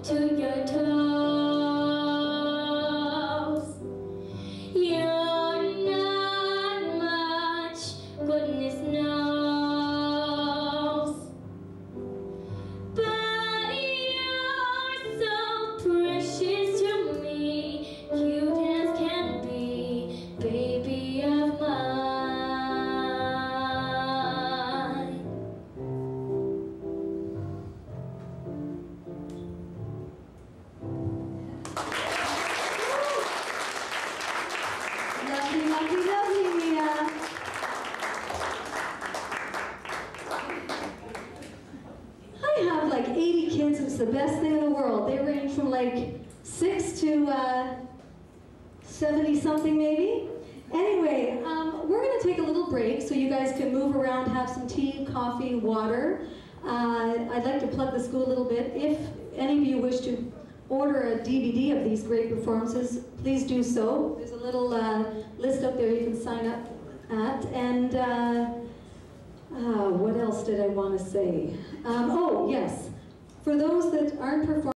to your toes. You're not much, goodness knows, but you're so precious to me, cute as can be, baby of mine. Lovely, lovely, lovely, Mia. I have like 80 kids. It's the best thing in the world. They range from like 6 to 70 something maybe. Anyway, we're going to take a little break so you guys can move around, have some tea, coffee, water. I'd like to plug the school a little bit. If any of you wish to order a DVD of these great performances, please do so. There's a little list up there you can sign up at. And what else did I want to say? Oh, yes. For those that aren't performing,